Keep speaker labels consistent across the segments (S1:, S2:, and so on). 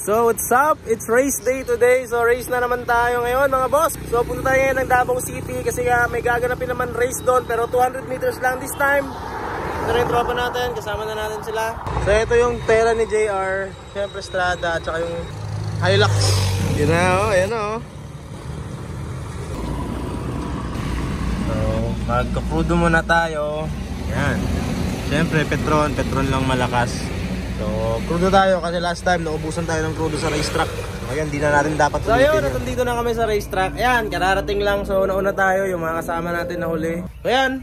S1: So what's up? It's race day today. So race na naman tayo ngayon mga boss. So punta tayo ngayon ng Davao City kasi may gaganapin naman race doon, pero 200 meters lang this time. Ito na yung tropa natin, kasama na natin sila. So ito yung tela ni JR, syempre Strada, at saka yung Hilux. Yun na oh, ayan oh. So magka-crudo muna tayo. Yan. Syempre Petron lang malakas. So, crudo tayo kasi last time naubusan tayo ng crudo sa racetrack. Ngayon, di na natin dapat ulitin. So, yun, nandito na kami sa racetrack. Ayan, kararating lang. So, nauna tayo, yung mga kasama natin na huli. So, ayan,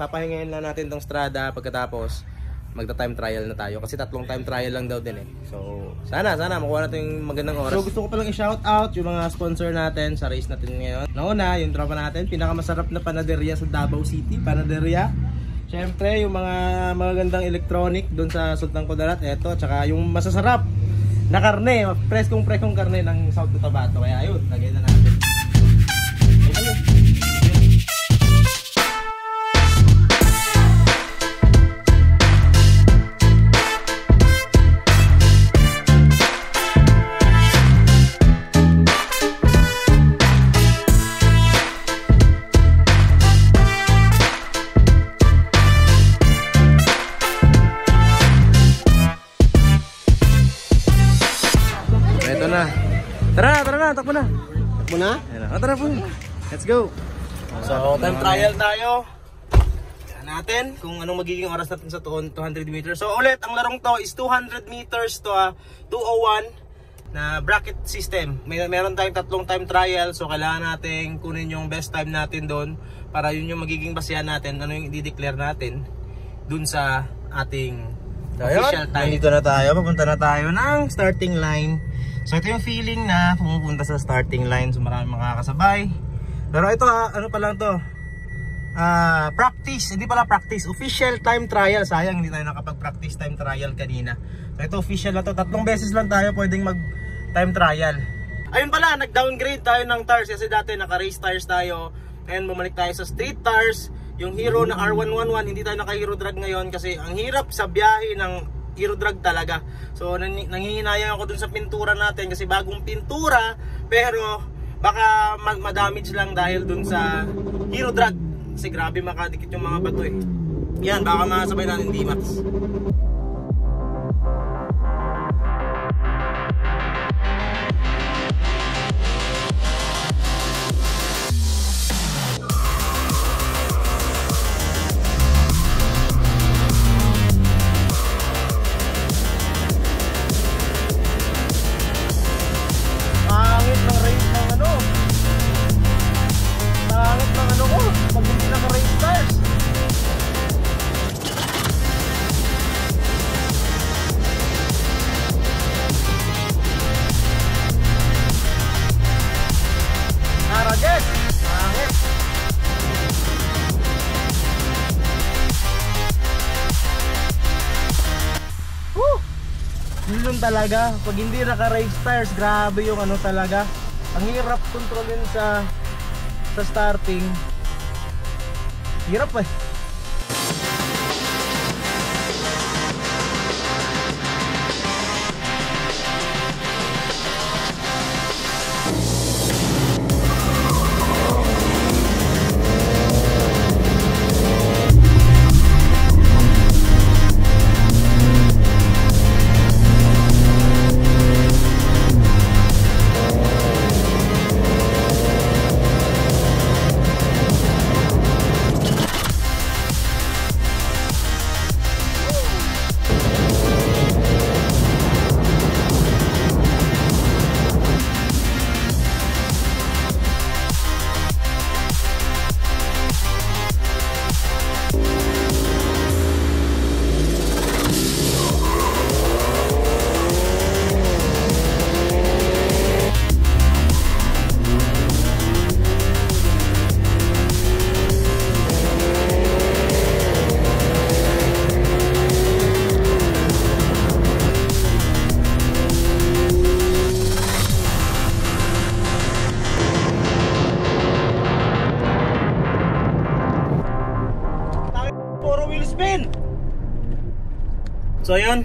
S1: papahingayin lang natin tong Strada. Pagkatapos, magta-time trial na tayo. Kasi 3 time trial lang daw din eh. So, sana makuha natin yung magandang oras. So, gusto ko palang i-shout out yung mga sponsor natin sa race natin ngayon. Nauna, yung tropa natin, pinakamasarap na panaderia sa Davao City. Panaderia. Siyempre, yung mga magagandang electronic doon sa Sultan Kudarat, eto, tsaka yung masasarap na karne, preskong karne ng South Cotabato. Kaya ayun, lagay na natin. Tara, takbo na. Takbo na? Tara po. Let's go. So, time trial tayo. Tignan natin kung anong magiging oras natin sa 200 meters. So, ulit, ang larong to is 200 meters to 2:01 na bracket system. Meron tayong 3 time trial. So, kailangan natin kunin yung best time natin doon para yun yung magiging basehan natin. Ano yung i-declare natin doon sa ating official time. Nandito na tayo. Papunta na tayo ng starting line. So ito yung feeling na pumupunta sa starting line. So maraming makakasabay. Pero ito ano pa lang to, practice, hindi pala practice, official time trial. Sayang hindi tayo nakapag-practice time trial kanina. So ito official na to, 3 beses lang tayo pwedeng mag time trial. Ayun pala, nag-downgrade tayo ng tires kasi dati naka-race tires tayo. And bumalik tayo sa street tires. Yung Hero na R111, hindi tayo naka-Hero Drag ngayon kasi ang hirap sa biyahe ng Hero Drag talaga. So nangihinayang ako dun sa pintura natin kasi bagong pintura, pero baka ma-damage lang dahil dun sa Hero Drag kasi grabe makadikit yung mga bato eh. Yan, baka masabay natin D-Max. Yun talaga, pag hindi naka-race tires, grabe yung ano talaga. Ang hirap kontrolin sa starting. Hirap eh. So ayun,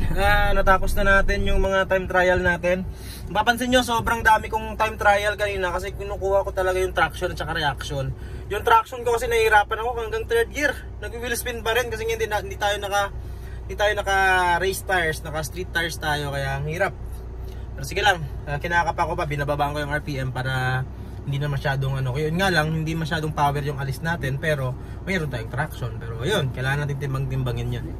S1: natapos na natin yung mga time trial natin. Mapapansin nyo, sobrang dami kong time trial kanina kasi kinukuha ko talaga yung traction at saka reaction. Yung traction ko kasi nahihirapan ako hanggang third gear. Nag-wheel spin pa rin kasi hindi tayo naka race tires, naka street tires tayo, kaya ang hirap. Pero sige lang, kinakapa ko pa, binababaan ko yung RPM para hindi na masyadong yun nga lang, hindi masyadong power yung alis natin, pero mayroon tayong traction. Pero ayun, kailangan natin timbang-timbangin yun.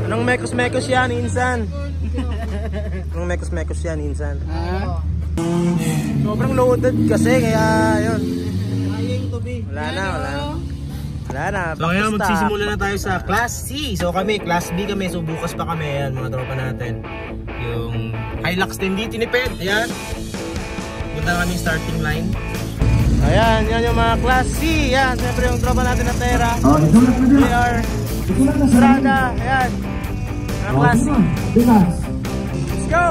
S1: Anong mekos-mekos yan, insan? Anong mekos-mekos yan, insan? Sobrang loaded kasi, kaya yun. Wala na. So ngayon magsisimula na tayo sa Class C. So kami, Class B kami. So bukas pa kami, ayan, mga tropa natin. Yung Hilux 10D tinipid, ayan. Punta na kami yung starting line. Ayan, yan yung mga Class C. Yan, siyempre yung tropa natin na Terra. They are Strada, ayan. Mga Class C. Let's go!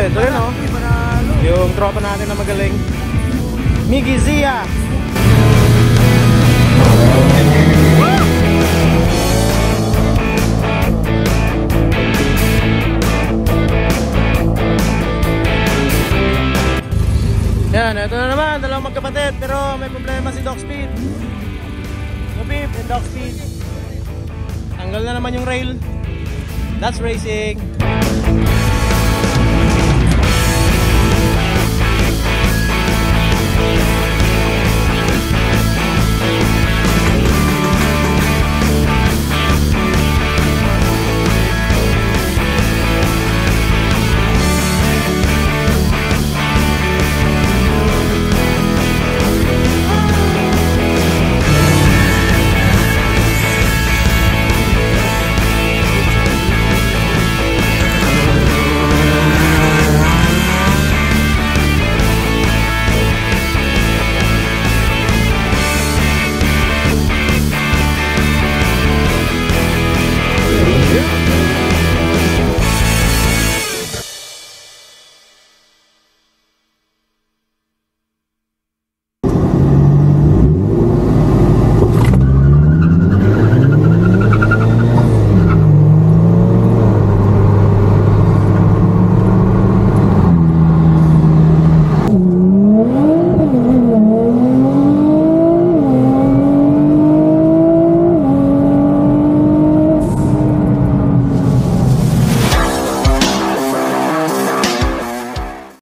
S1: Ito yun, oh. Yung tropa natin na magaling, Miggy Zia. Yan, ito na naman, dalawang magkapatid, pero may problema si Doc Speed. So Pip and Doc Speed, tanggal na naman yung rail. That's racing.